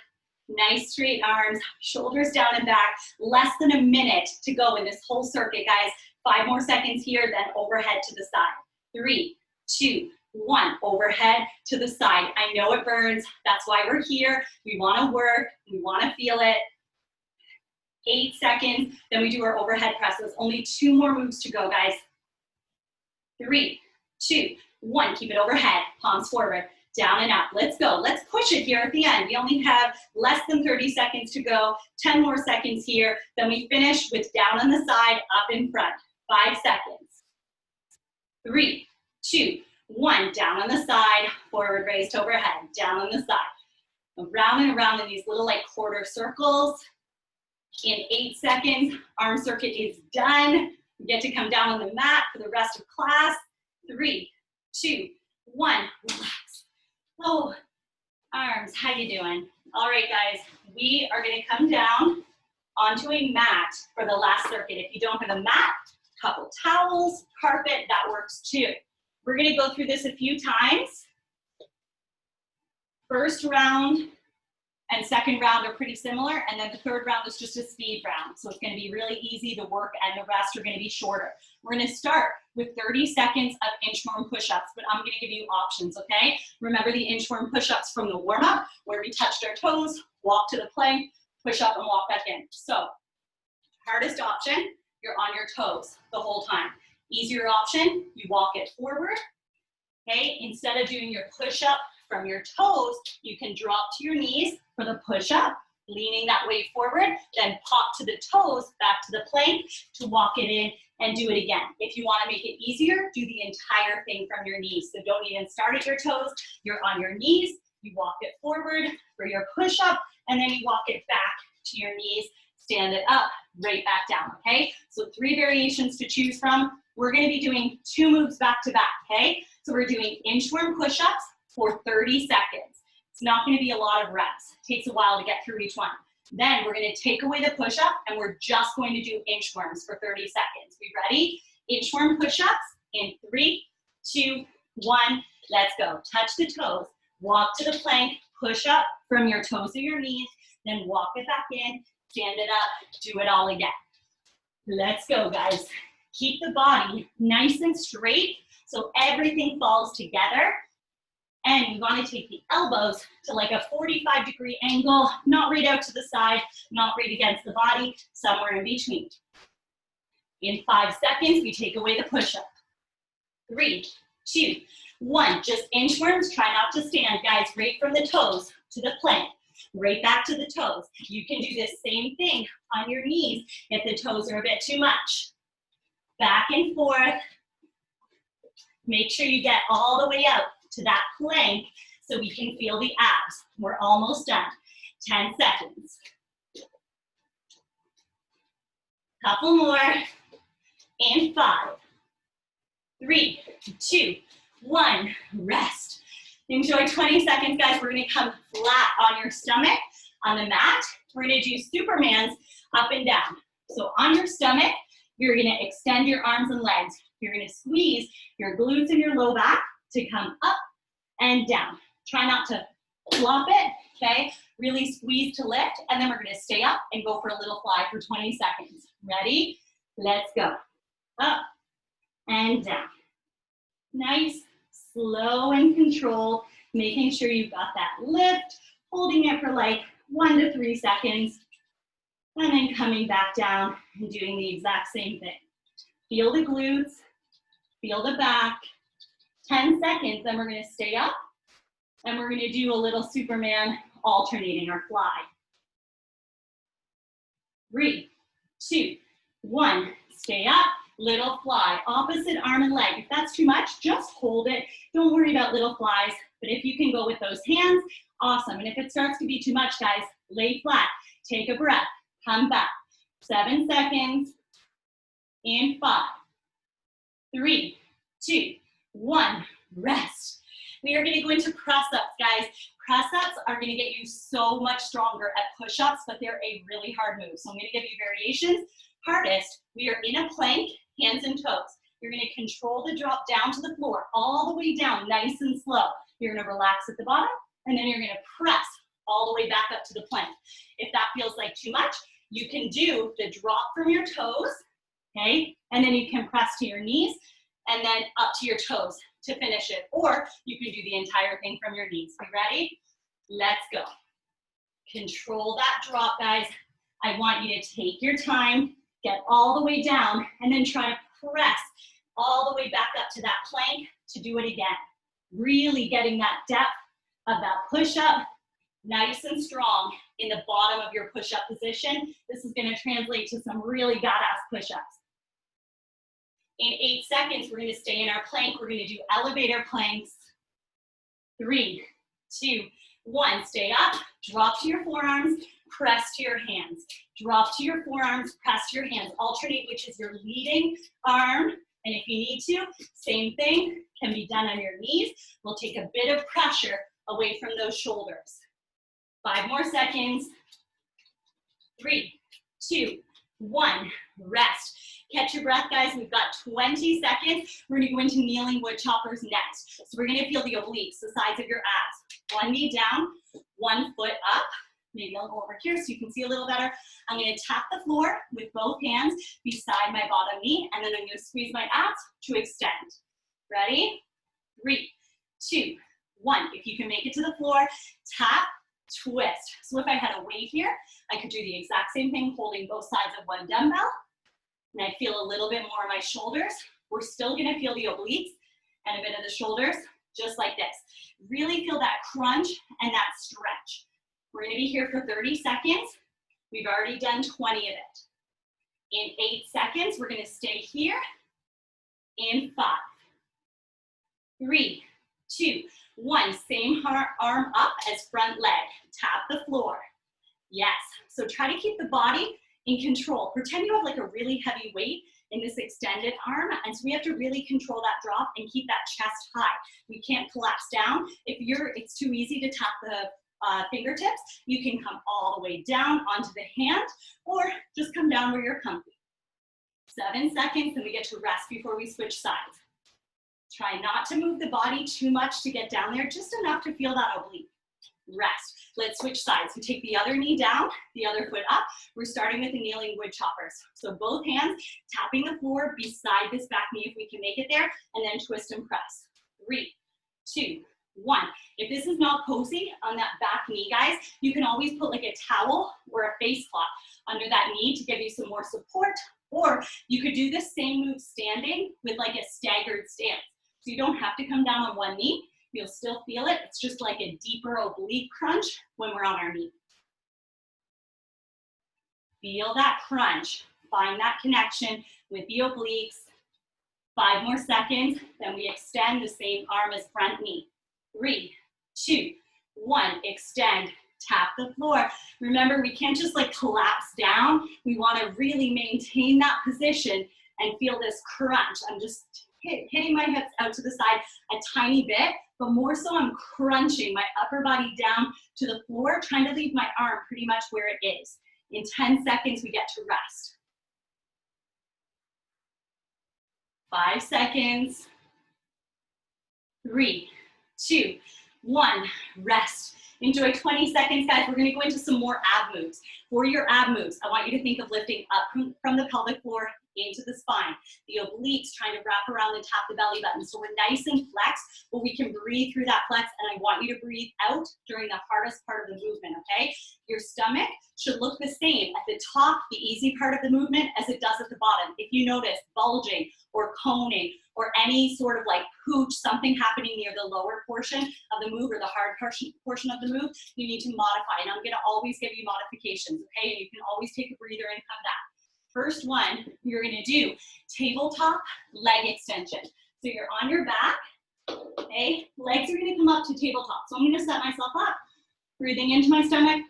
[SPEAKER 1] nice straight arms, shoulders down and back, less than a minute to go in this whole circuit, guys. 5 more seconds here, then overhead to the side. 3, 2, 1, overhead to the side. I know it burns, that's why we're here. We wanna work, we wanna feel it. 8 seconds, then we do our overhead presses. Only 2 more moves to go, guys. 3, 2, 1, keep it overhead, palms forward, down and up. Let's go, let's push it here at the end. We only have less than 30 seconds to go, 10 more seconds here, then we finish with down on the side, up in front. 5 seconds. 3, 2, 1, down on the side, forward raised overhead, down on the side. Around and around in these little like quarter circles. In 8 seconds, arm circuit is done. We get to come down on the mat for the rest of class. 3, 2, 1, relax. Oh, arms, how you doing? All right, guys, we are gonna come down onto a mat for the last circuit. If you don't have a mat, couple towels, carpet, that works too. We're gonna go through this a few times. First round and second round are pretty similar, and then the third round is just a speed round. So it's gonna be really easy. The work and the rest are gonna be shorter. We're gonna start with 30 seconds of inchworm push-ups, but I'm gonna give you options, okay? Remember the inchworm push-ups from the warm-up, where we touched our toes, walk to the plank, push up and walk back in. So, hardest option, you're on your toes the whole time. Easier option, you walk it forward, okay? Instead of doing your push-up from your toes, you can drop to your knees for the push-up, leaning that weight forward, then pop to the toes, back to the plank to walk it in and do it again. If you wanna make it easier, do the entire thing from your knees. So don't even start at your toes, you're on your knees, you walk it forward for your push-up, and then you walk it back to your knees, stand it up, right back down, okay? So 3 variations to choose from. We're gonna be doing 2 moves back to back, okay? So we're doing inchworm push-ups for 30 seconds. It's not gonna be a lot of reps. It takes a while to get through each one. Then we're gonna take away the push-up and we're just going to do inchworms for 30 seconds. We ready? Inchworm push-ups in 3, 2, 1, let's go. Touch the toes, walk to the plank, push up from your toes to your knees, then walk it back in, stand it up, do it all again. Let's go, guys. Keep the body nice and straight so everything falls together. And you want to take the elbows to like a 45-degree angle, not right out to the side, not right against the body, somewhere in between. In 5 seconds, we take away the push-up. 3, 2, 1. Just inchworms, try not to stand, guys, right from the toes to the plank, right back to the toes. You can do this same thing on your knees if the toes are a bit too much. Back and forth. Make sure you get all the way out to that plank so we can feel the abs. We're almost done. 10 seconds. Couple more. And 5, 3, 2, 1. Rest. Enjoy 20 seconds, guys. We're gonna come flat on your stomach on the mat. We're gonna do Supermans up and down. So on your stomach, you're gonna extend your arms and legs. You're gonna squeeze your glutes and your low back to come up and down. Try not to flop it, okay? Really squeeze to lift, and then we're gonna stay up and go for a little fly for 20 seconds. Ready? Let's go. Up and down. Nice, slow and controlled, making sure you've got that lift, holding it for like 1 to 3 seconds, and then coming back down and doing the exact same thing. Feel the glutes, feel the back. 10 seconds, then we're gonna stay up, and we're gonna do a little Superman alternating our fly. 3, 2, 1, stay up, little fly, opposite arm and leg. If that's too much, just hold it. Don't worry about little flies, but if you can go with those hands, awesome. And if it starts to be too much, guys, lay flat, take a breath, come back. 7 seconds, and 5, 3, 2, 1, rest. We are gonna go into press-ups, guys. Press-ups are gonna get you so much stronger at push-ups, but they're a really hard move. So I'm gonna give you variations. Hardest, we are in a plank, hands and toes. You're gonna control the drop down to the floor, all the way down, nice and slow. You're gonna relax at the bottom, and then you're gonna press all the way back up to the plank. If that feels like too much, you can do the drop from your toes, okay? And then you can press to your knees, and then up to your toes to finish it. Or you can do the entire thing from your knees. You ready? Let's go. Control that drop, guys. I want you to take your time, get all the way down, and then try to press all the way back up to that plank to do it again. Really getting that depth of that push-up, nice and strong in the bottom of your push-up position. This is gonna translate to some really badass push-ups. In 8 seconds, we're gonna stay in our plank. We're gonna do elevator planks. 3, 2, 1, stay up, drop to your forearms, press to your hands. Drop to your forearms, press to your hands. Alternate which is your leading arm And if you need to, same thing can be done on your knees. We'll take a bit of pressure away from those shoulders. 5 more seconds. 3, 2, 1, rest. Catch your breath, guys. We've got 20 seconds. We're gonna go into kneeling wood choppers next. So we're gonna feel the obliques, the sides of your abs. 1 knee down, 1 foot up. Maybe I'll go over here so you can see a little better. I'm gonna tap the floor with both hands beside my bottom knee, and then I'm gonna squeeze my abs to extend. Ready? 3, 2, 1. If you can make it to the floor, tap, twist. So if I had a weight here, I could do the exact same thing, holding both sides of one dumbbell. And I feel a little bit more of my shoulders. We're still gonna feel the obliques and a bit of the shoulders, just like this. Really feel that crunch and that stretch. We're gonna be here for 30 seconds. We've already done 20 of it. In 8 seconds, we're gonna stay here. In 5, 3, 2, 1. Same arm up as front leg. Tap the floor. Yes, so try to keep the body in control. Pretend you have like a really heavy weight in this extended arm, and so we have to really control that drop and keep that chest high. We can't collapse down. If it's too easy to tap the fingertips, you can come all the way down onto the hand, or just come down where you're comfy. 7 seconds, then we get to rest before we switch sides. Try not to move the body too much to get down there, just enough to feel that oblique. Rest. Let's switch sides. We take the other knee down, the other foot up. We're starting with the kneeling wood choppers. So both hands tapping the floor beside this back knee if we can make it there, and then twist and press. 3, 2, 1. If this is not cozy on that back knee, guys, you can always put like a towel or a face cloth under that knee to give you some more support, or you could do the same move standing with like a staggered stance. So you don't have to come down on one knee. You'll still feel it. It's just like a deeper oblique crunch when we're on our knee. Feel that crunch. Find that connection with the obliques. 5 more seconds. Then we extend the same arm as front knee. 3, 2, 1. Extend. Tap the floor. Remember, we can't just like collapse down. We want to really maintain that position and feel this crunch. I'm just hitting my hips out to the side a tiny bit, but more so I'm crunching my upper body down to the floor, trying to leave my arm pretty much where it is. In 10 seconds, we get to rest. 5 seconds. 3, 2, 1. Rest. Enjoy 20 seconds, guys. We're gonna go into some more ab moves. For your ab moves, I want you to think of lifting up from the pelvic floor into the spine. The obliques trying to wrap around and tap the belly button. So we're nice and flexed, but we can breathe through that flex, and I want you to breathe out during the hardest part of the movement, okay? Your stomach should look the same at the top, the easy part of the movement, as it does at the bottom. If you notice bulging or coning or any sort of like pooch, something happening near the lower portion of the move or the hard portion of the move, you need to modify. And I'm gonna always give you modifications, okay? And you can always take a breather and come back. First one, you're gonna do tabletop leg extension. So you're on your back, okay? Legs are gonna come up to tabletop. So I'm gonna set myself up, breathing into my stomach,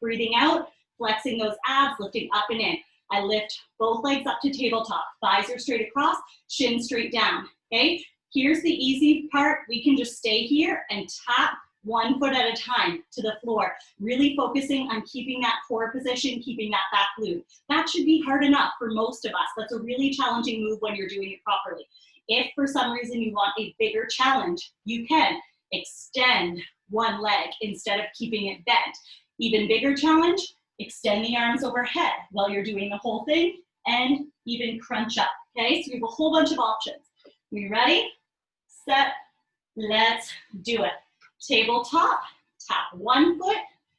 [SPEAKER 1] breathing out, flexing those abs, lifting up and in. I lift both legs up to tabletop. Thighs are straight across, shin straight down, okay? Here's the easy part. We can just stay here and tap 1 foot at a time to the floor, really focusing on keeping that core position, keeping that back glute. That should be hard enough for most of us. That's a really challenging move when you're doing it properly. If for some reason you want a bigger challenge, you can extend one leg instead of keeping it bent. Even bigger challenge, extend the arms overhead while you're doing the whole thing, and even crunch up, okay? So we have a whole bunch of options. We ready? Set, let's do it. Tabletop, tap 1 foot,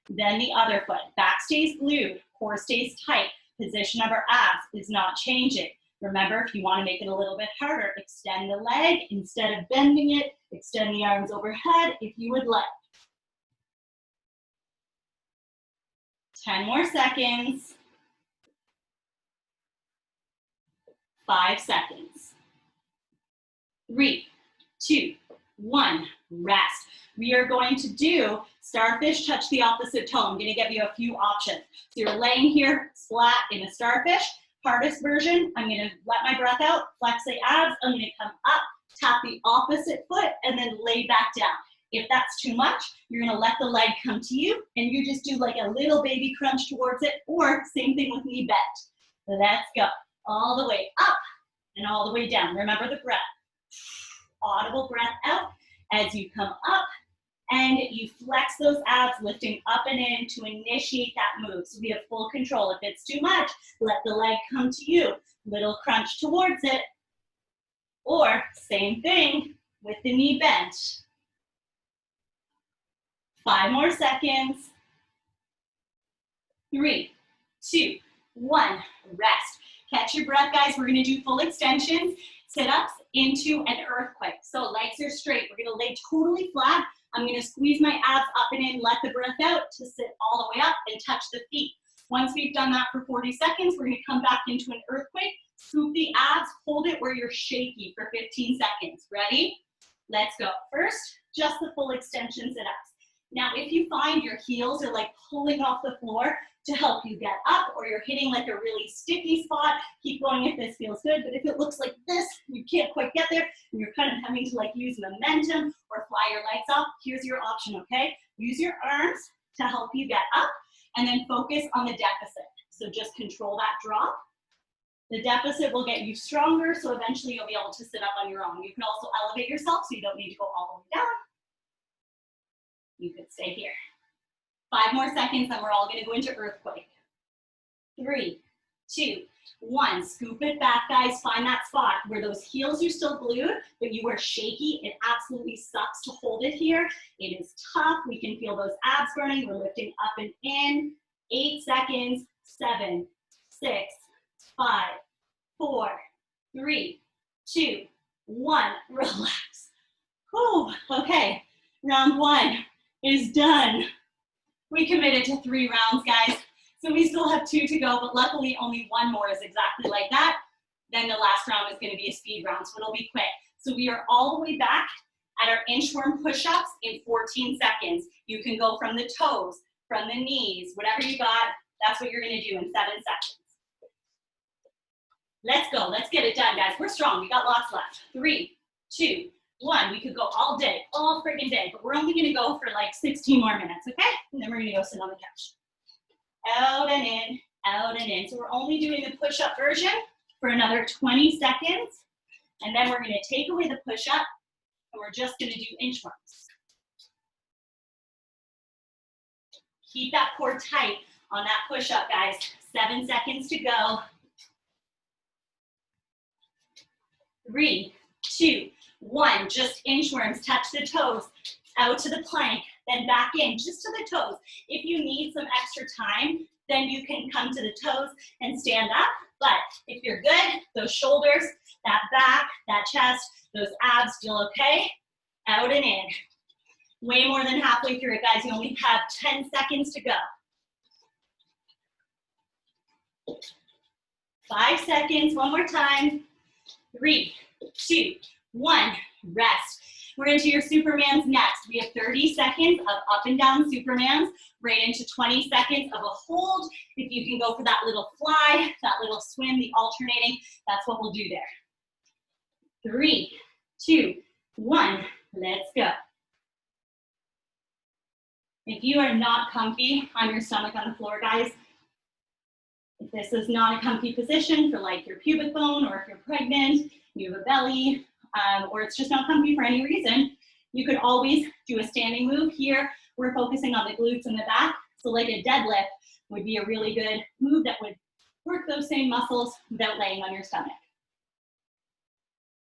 [SPEAKER 1] then the other foot. Back stays glued, core stays tight. Position of our abs is not changing. Remember, if you want to make it a little bit harder, extend the leg instead of bending it. Extend the arms overhead if you would like. 10 more seconds. 5 seconds. 3, 2, 1, rest. We are going to do starfish, touch the opposite toe. I'm gonna give you a few options. So you're laying here flat in a starfish. Hardest version, I'm gonna let my breath out, flex the abs, I'm gonna come up, tap the opposite foot, and then lay back down. If that's too much, you're gonna let the leg come to you, and you just do like a little baby crunch towards it, or same thing with knee bent. Let's go. All the way up and all the way down. Remember the breath. Audible breath out as you come up, and you flex those abs, lifting up and in to initiate that move. So we have full control. If it's too much, let the leg come to you. Little crunch towards it. Or same thing with the knee bent. 5 more seconds. 3, 2, 1, rest. Catch your breath, guys. We're gonna do full extensions, sit-ups into an earthquake. So legs are straight. We're gonna lay totally flat. I'm gonna squeeze my abs up and in, let the breath out to sit all the way up and touch the feet. Once we've done that for 40 seconds, we're gonna come back into an earthquake, scoop the abs, hold it where you're shaky for 15 seconds. Ready? Let's go. First, just the full extension sit-ups. Now, if you find your heels are like pulling off the floor to help you get up, or you're hitting like a really sticky spot, keep going if this feels good. But if it looks like this, you can't quite get there, and you're kind of having to like use momentum or fly your legs up, here's your option, okay? Use your arms to help you get up, and then focus on the deficit. So just control that drop. The deficit will get you stronger, so eventually you'll be able to sit up on your own. You can also elevate yourself, so you don't need to go all the way down. You could stay here. 5 more seconds, then we're all gonna go into earthquake. 3, 2, 1. Scoop it back, guys. Find that spot where those heels are still glued, but you are shaky. It absolutely sucks to hold it here. It is tough. We can feel those abs burning. We're lifting up and in. 8 seconds. 7, 6, 5, 4, 3, 2, 1. Relax. Whew. Okay, round 1 is done. We committed to 3 rounds, guys. So we still have 2 to go, but luckily only 1 more is exactly like that. Then the last round is gonna be a speed round, so it'll be quick. So we are all the way back at our inchworm push-ups in 14 seconds. You can go from the toes, from the knees, whatever you got, that's what you're gonna do in 7 seconds. Let's go, let's get it done, guys. We're strong, we got lots left. 3, 2, 1. We could go all day, all friggin' day, but we're only gonna go for like 16 more minutes, okay? And then we're gonna go sit on the couch. Out and in, out and in. So we're only doing the push-up version for another 20 seconds. And then we're gonna take away the push-up, and we're just gonna do inchworms. Keep that core tight on that push-up, guys. 7 seconds to go. 3, 2, 1. Just inchworms. Touch the toes. Out to the plank, then back in, just to the toes. If you need some extra time, then you can come to the toes and stand up. But if you're good, those shoulders, that back, that chest, those abs feel okay. Out and in. Way more than halfway through it, guys. You only have 10 seconds to go. 5 seconds, one more time. 3, 2, 1, rest. We're into your Supermans next. We have 30 seconds of up and down Supermans, right into 20 seconds of a hold. If you can go for that little fly, that little swim, the alternating, that's what we'll do there. 3, 2, 1, let's go. If you are not comfy on your stomach on the floor, guys, if this is not a comfy position for like your pubic bone, or if you're pregnant, you have a belly, or it's just not comfy for any reason, you could always do a standing move. Here, we're focusing on the glutes and the back. So like a deadlift would be a really good move that would work those same muscles without laying on your stomach.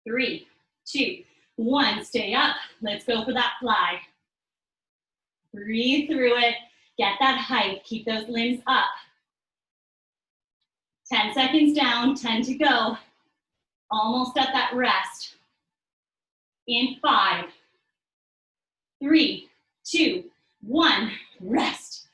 [SPEAKER 1] 3, 2, 1, stay up. Let's go for that fly. Breathe through it. Get that height. Keep those limbs up. 10 seconds down, 10 to go. Almost at that rest. In 5, 3, 2, 1, rest.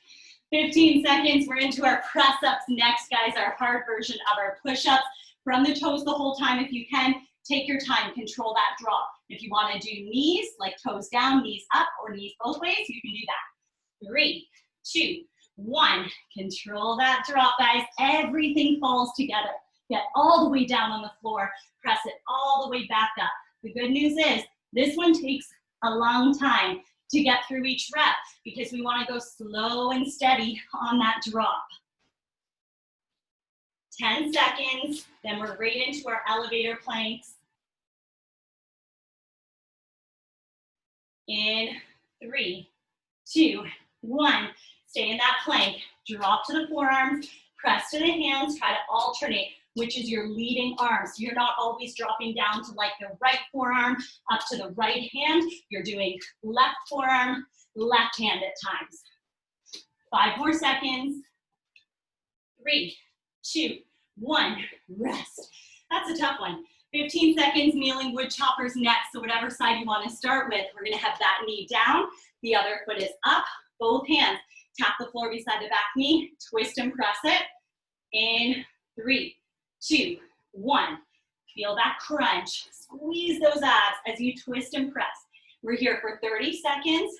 [SPEAKER 1] 15 seconds, we're into our press-ups next, guys, our hard version of our push-ups. From the toes the whole time if you can. Take your time, control that drop. If you wanna do knees, like toes down, knees up, or knees both ways, you can do that. 3, 2, 1, control that drop, guys. Everything falls together. Get all the way down on the floor. Press it all the way back up. The good news is this one takes a long time to get through each rep because we want to go slow and steady on that drop. 10 seconds, then we're right into our elevator planks. In 3, 2, 1. Stay in that plank. Drop to the forearms, press to the hands, try to alternate which is your leading arm. So you're not always dropping down to like the right forearm up to the right hand. You're doing left forearm, left hand at times. 5 more seconds. 3, 2, 1, rest. That's a tough one. 15 seconds, kneeling wood choppers next. So whatever side you want to start with, we're gonna have that knee down. The other foot is up, both hands. Tap the floor beside the back knee, twist and press it. In 3, 2, 1. Feel that crunch. Squeeze those abs as you twist and press. We're here for 30 seconds.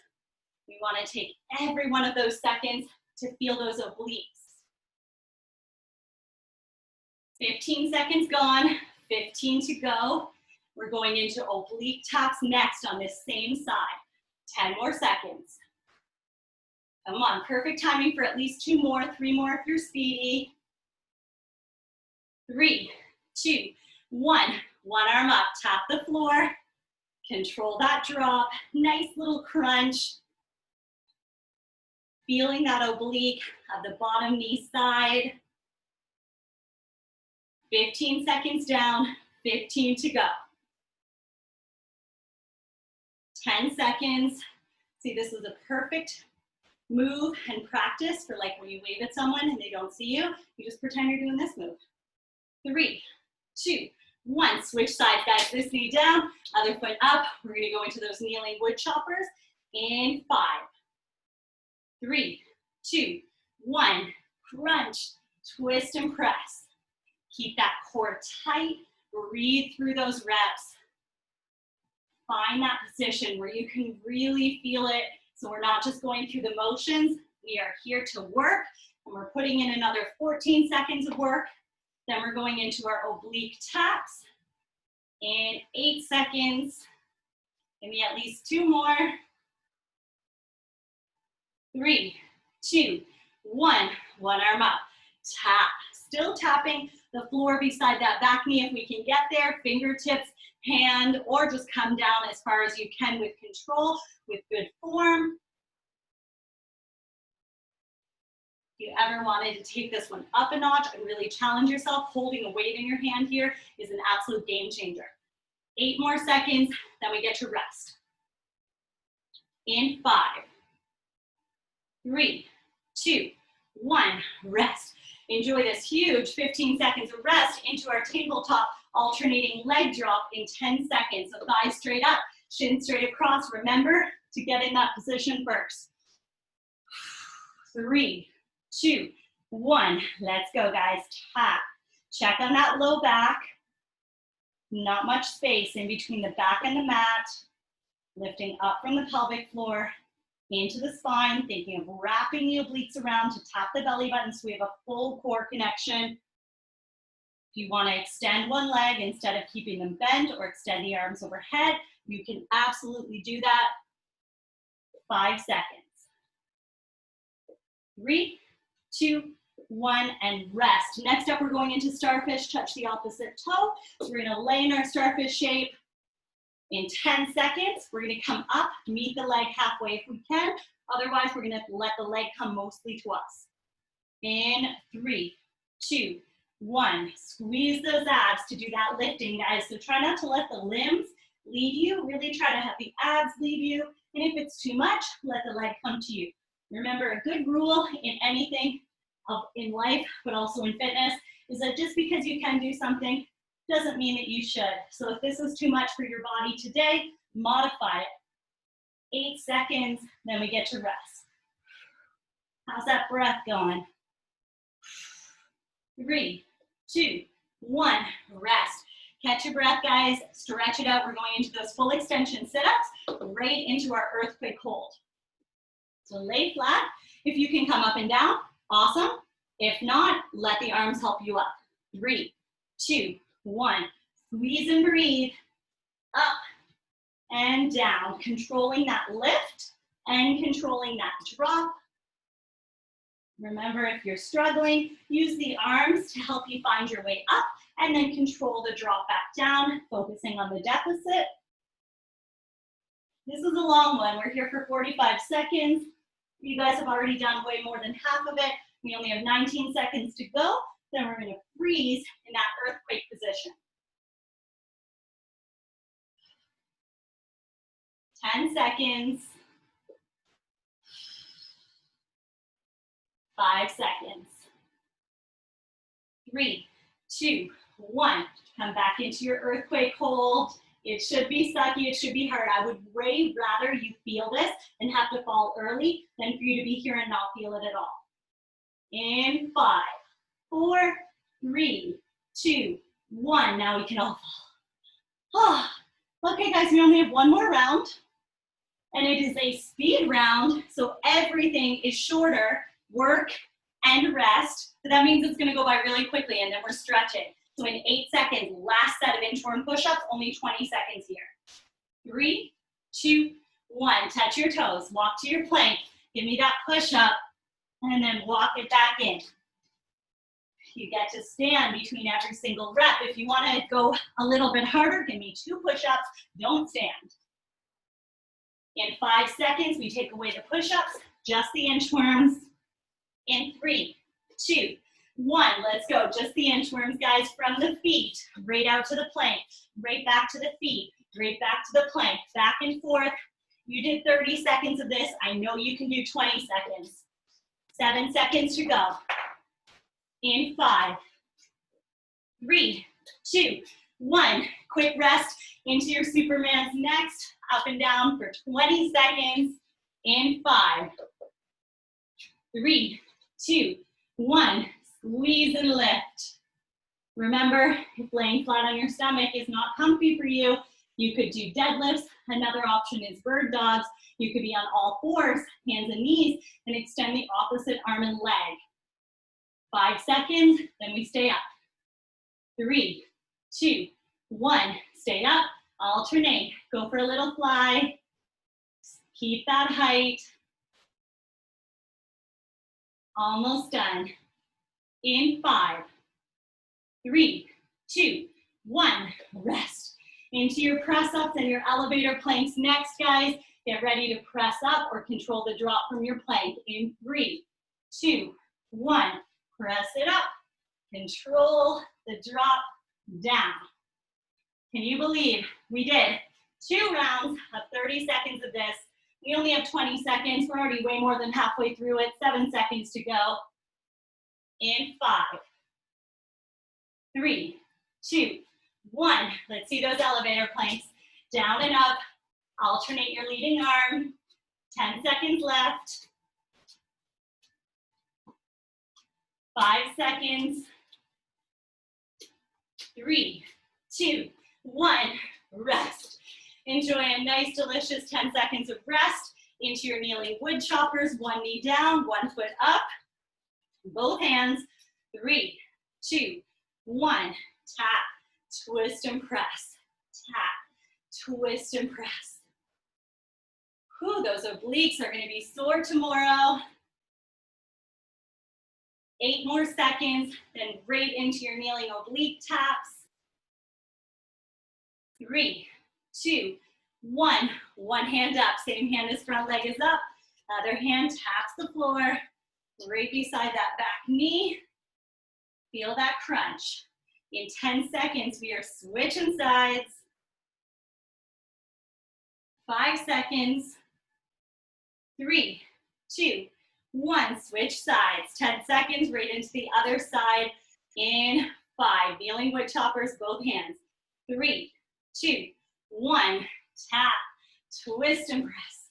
[SPEAKER 1] We want to take every one of those seconds to feel those obliques. 15 seconds gone, 15 to go. We're going into oblique taps next on this same side. 10 more seconds. Come on, perfect timing for at least 2 more, 3 more if you're speedy. 3, 2, 1. One arm up, tap the floor. Control that drop. Nice little crunch. Feeling that oblique of the bottom knee side. 15 seconds down, 15 to go. 10 seconds. See, this is a perfect move and practice for like when you wave at someone and they don't see you. You just pretend you're doing this move. 3, 2, 1. Switch sides, guys. This knee down, other foot up. We're going to go into those kneeling wood choppers. In 5, 3, 2, 1. Crunch, twist and press. Keep that core tight. Breathe through those reps. Find that position where you can really feel it. So we're not just going through the motions. We are here to work. And we're putting in another 14 seconds of work. Then we're going into our oblique taps. In 8 seconds. Give me at least 2 more. 3, 2, 1. One arm up. Tap. Still tapping the floor beside that back knee if we can get there. Fingertips, hand, or just come down as far as you can with control, with good form. If you ever wanted to take this one up a notch and really challenge yourself, holding a weight in your hand here is an absolute game changer. 8 more seconds, then we get to rest. In 5, 3, 2, 1, rest. Enjoy this huge 15 seconds of rest into our tabletop alternating leg drop in 10 seconds. So thighs straight up, shin straight across. Remember to get in that position first. 3, 2, 1. Let's go, guys. Tap. Check on that low back. Not much space in between the back and the mat. Lifting up from the pelvic floor into the spine, thinking of wrapping the obliques around to tap the belly button so we have a full core connection. If you want to extend one leg instead of keeping them bent or extend the arms overhead, you can absolutely do that. 5 seconds. 3, 2, 1, and rest. Next up, we're going into starfish. Touch the opposite toe. So we're going to lay in our starfish shape. In 10 seconds, we're going to come up, meet the leg halfway if we can. Otherwise, we're going to let the leg come mostly to us. In 3, 2, 1. Squeeze those abs to do that lifting, guys. So try not to let the limbs lead you. Really try to have the abs lead you. And if it's too much, let the leg come to you. Remember, a good rule in anything in life, but also in fitness, is that just because you can do something doesn't mean that you should. So if this is too much for your body today, modify it. 8 seconds, then we get to rest. How's that breath going? 3, 2, 1, rest. Catch your breath, guys. Stretch it out. We're going into those full extension sit-ups, right into our earthquake hold. So lay flat. If you can come up and down, awesome. If not, let the arms help you up. 3, 2, 1. Squeeze and breathe. Up and down, controlling that lift and controlling that drop. Remember, if you're struggling, use the arms to help you find your way up and then control the drop back down, focusing on the deficit. This is a long one. We're here for 45 seconds. You guys have already done way more than half of it. We only have 19 seconds to go. Then we're going to freeze in that earthquake position. 10 seconds. 5 seconds. 3, 2, 1. Come back into your earthquake hold. It should be sucky, it should be hard. I would way rather you feel this and have to fall early than for you to be here and not feel it at all. In 5, 4, 3, 2, 1. Now we can all fall. Okay guys, we only have one more round. And it is a speed round, so everything is shorter, work and rest. So that means it's gonna go by really quickly and then we're stretching. So in 8 seconds, last set of inchworm push-ups, only 20 seconds here. 3, 2, 1, touch your toes, walk to your plank, give me that push-up, and then walk it back in. You get to stand between every single rep. If you wanna go a little bit harder, give me 2 push-ups, don't stand. In 5 seconds, we take away the push-ups, just the inchworms. In 3, 2, 1, let's go. Just the inchworms, guys, from the feet, right out to the plank, right back to the feet, right back to the plank, back and forth. You did 30 seconds of this. I know you can do 20 seconds. 7 seconds to go. In 5, 3, 2, 1. Quick rest into your Superman's next. Up and down for 20 seconds. In 5, 3, 2, 1. Squeeze and lift. Remember, if laying flat on your stomach is not comfy for you, you could do deadlifts. Another option is bird dogs. You could be on all fours, hands and knees, and extend the opposite arm and leg. 5 seconds, then we stay up. 3, 2, 1. Stay up, alternate. Go for a little fly. Keep that height. Almost done. In 5, 3, 2, 1. Rest. Into your press-ups and your elevator planks next, guys. Get ready to press up or control the drop from your plank. In 3, 2, 1. Press it up. Control the drop down. Can you believe we did 2 rounds of 30 seconds of this? We only have 20 seconds. We're already way more than halfway through it. 7 seconds to go. In 5, 3, 2, 1. Let's see those elevator planks. Down and up. Alternate your leading arm. 10 seconds left. 5 seconds. 3, 2, 1. Rest. Enjoy a nice, delicious 10 seconds of rest into your kneeling wood choppers. 1 knee down, 1 foot up. Both hands. 3, 2, 1. Tap, twist, and press. Tap, twist, and press. Whew, those obliques are going to be sore tomorrow. 8 more seconds, then right into your kneeling oblique taps. 3, 2, 1. One hand up. Same hand as front leg is up. Other hand taps the floor. Right beside that back knee. Feel that crunch. In 10 seconds, we are switching sides. 5 seconds. 3, 2, 1. Switch sides. 10 seconds, right into the other side. In 5. Kneeling wood choppers, both hands. 3, 2, 1. Tap, twist, and press.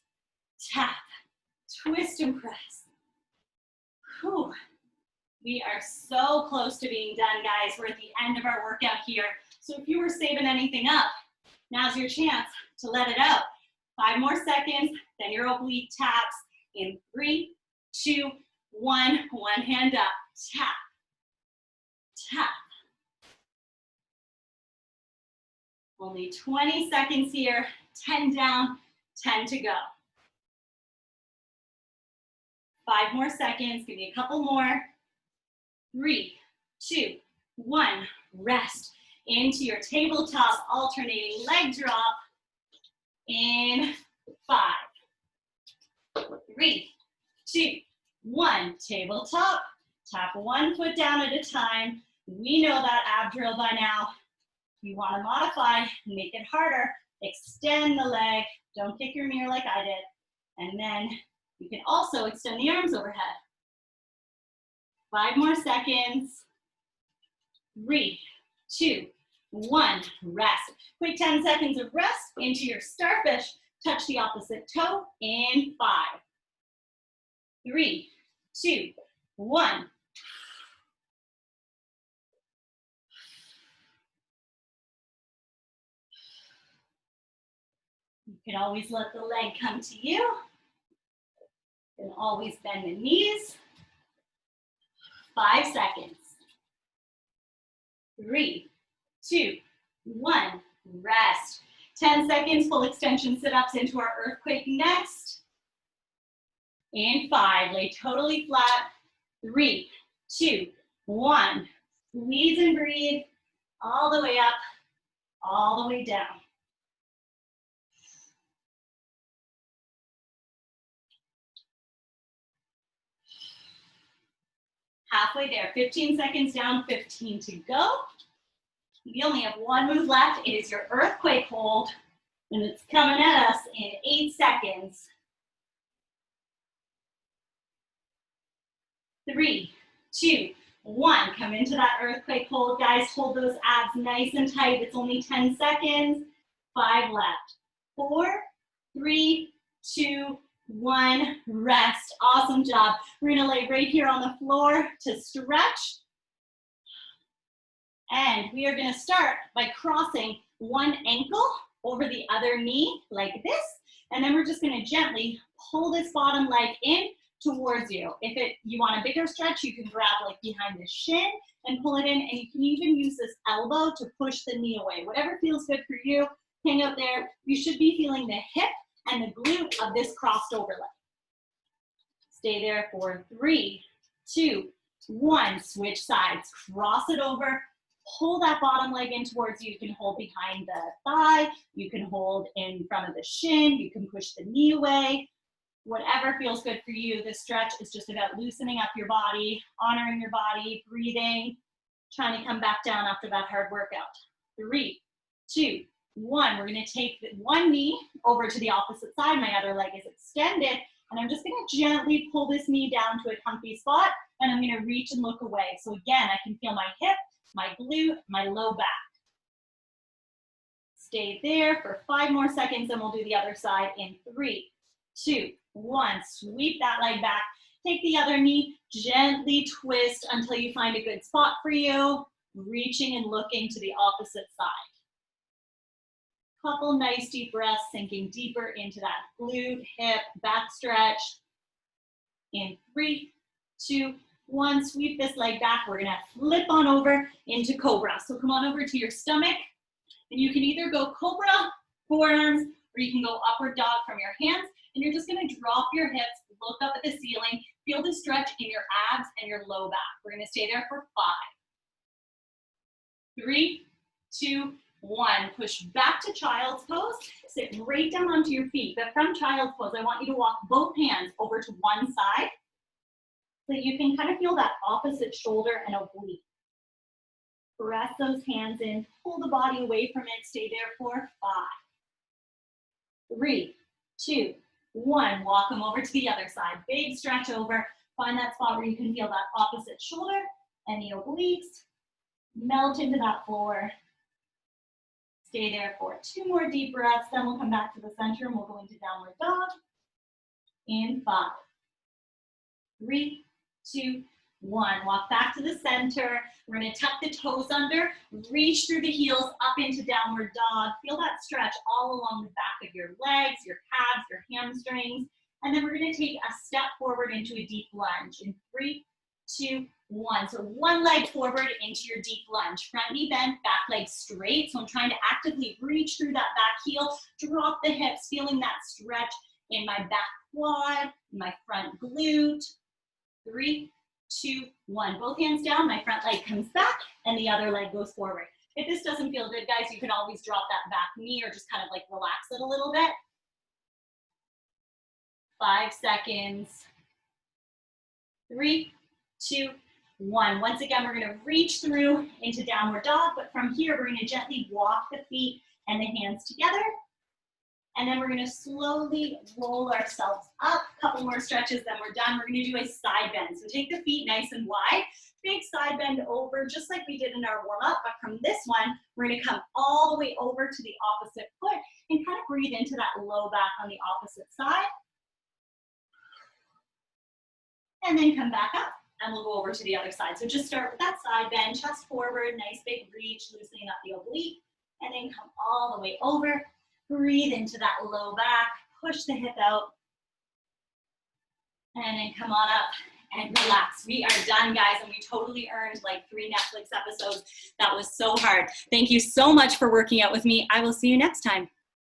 [SPEAKER 1] Tap, twist, and press. Whew. We are so close to being done, guys. We're at the end of our workout here. So if you were saving anything up, now's your chance to let it out. 5 more seconds, then your oblique taps. In 3, 2, 1. One hand up. Tap, tap, Only 20 seconds here. 10 down, 10 to go. 5 more seconds. Give me a couple more. 3, 2, 1. Rest into your tabletop alternating leg drop in 5, 3, 2, 1. Tabletop. Tap one foot down at a time. We know that ab drill by now. If you want to modify, make it harder. Extend the leg. Don't kick your mirror like I did. And then you can also extend the arms overhead. 5 more seconds. 3, 2, 1. Rest. Quick 10 seconds of rest into your starfish. Touch the opposite toe in 5, 3, 2, 1. You can always let the leg come to you. You can always bend the knees. 5 seconds. 3, 2, 1. Rest. 10 seconds, full extension sit-ups into our earthquake next. In 5, lay totally flat. 3, 2, 1. Squeeze and breathe all the way up, all the way down. Halfway there, 15 seconds down, 15 to go. You only have one move left. It is your earthquake hold, and it's coming at us in 8 seconds. 3, 2, 1. Come into that earthquake hold, guys. Hold those abs nice and tight. It's only 10 seconds. 5 left. 4, 3, 2, 1. Rest. Awesome job. We're gonna lay right here on the floor to stretch. And we are gonna start by crossing one ankle over the other knee like this. And then we're just gonna gently pull this bottom leg in towards you. If you want a bigger stretch, you can grab like behind the shin and pull it in. And you can even use this elbow to push the knee away. Whatever feels good for you, hang out there. You should be feeling the hip and the glute of this crossed over leg. Stay there for 3, 2, 1. Switch sides. Cross it over. Pull that bottom leg in towards you. You can hold behind the thigh. You can hold in front of the shin. You can push the knee away. Whatever feels good for you. This stretch is just about loosening up your body, honoring your body, breathing, trying to come back down after that hard workout. 3, 2, 1. We're going to take one knee over to the opposite side. My other leg is extended. And I'm just going to gently pull this knee down to a comfy spot. And I'm going to reach and look away. So again, I can feel my hip, my glute, my low back. Stay there for 5 more seconds and we'll do the other side in 3, 2, 1. Sweep that leg back. Take the other knee, gently twist until you find a good spot for you, reaching and looking to the opposite side. Couple nice deep breaths, sinking deeper into that glute, hip, back stretch. In 3, 2, 1, sweep this leg back. We're gonna flip on over into cobra. So come on over to your stomach, and you can either go cobra, forearms, or you can go upward dog from your hands, and you're just gonna drop your hips, look up at the ceiling, feel the stretch in your abs and your low back. We're gonna stay there for 5, 3, 2, 1. Push back to child's pose. Sit right down onto your feet. But from child's pose, I want you to walk both hands over to one side so you can kind of feel that opposite shoulder and oblique. Press those hands in, pull the body away from it, stay there for 5, 3, 2, 1. Walk them over to the other side. Big stretch over. Find that spot where you can feel that opposite shoulder and the obliques. Melt into that floor. Stay there for 2 more deep breaths, then we'll come back to the center and we'll go into downward dog. In 5, 3, 2, 1. Walk back to the center. We're gonna tuck the toes under, reach through the heels up into downward dog. Feel that stretch all along the back of your legs, your calves, your hamstrings. And then we're gonna take a step forward into a deep lunge. In 3, 2, 1. So one leg forward into your deep lunge. Front knee bent, back leg straight. So I'm trying to actively reach through that back heel, drop the hips, feeling that stretch in my back quad, my front glute. 3, 2, 1. Both hands down, my front leg comes back, and the other leg goes forward. If this doesn't feel good, guys, you can always drop that back knee or just kind of like relax it a little bit. 5 seconds. 3, 2, 1. Once again, we're going to reach through into downward dog, but from here, we're going to gently walk the feet and the hands together. And then we're going to slowly roll ourselves up. A couple more stretches, then we're done. We're going to do a side bend. So take the feet nice and wide. Big side bend over, just like we did in our warm-up. But from this one, we're going to come all the way over to the opposite foot and kind of breathe into that low back on the opposite side. And then come back up, and we'll go over to the other side. So just start with that side bend, chest forward, nice big reach, loosening up the oblique, and then come all the way over. Breathe into that low back, push the hip out, and then come on up and relax. We are done, guys, and we totally earned like 3 Netflix episodes. That was so hard. Thank you so much for working out with me. I will see you next time.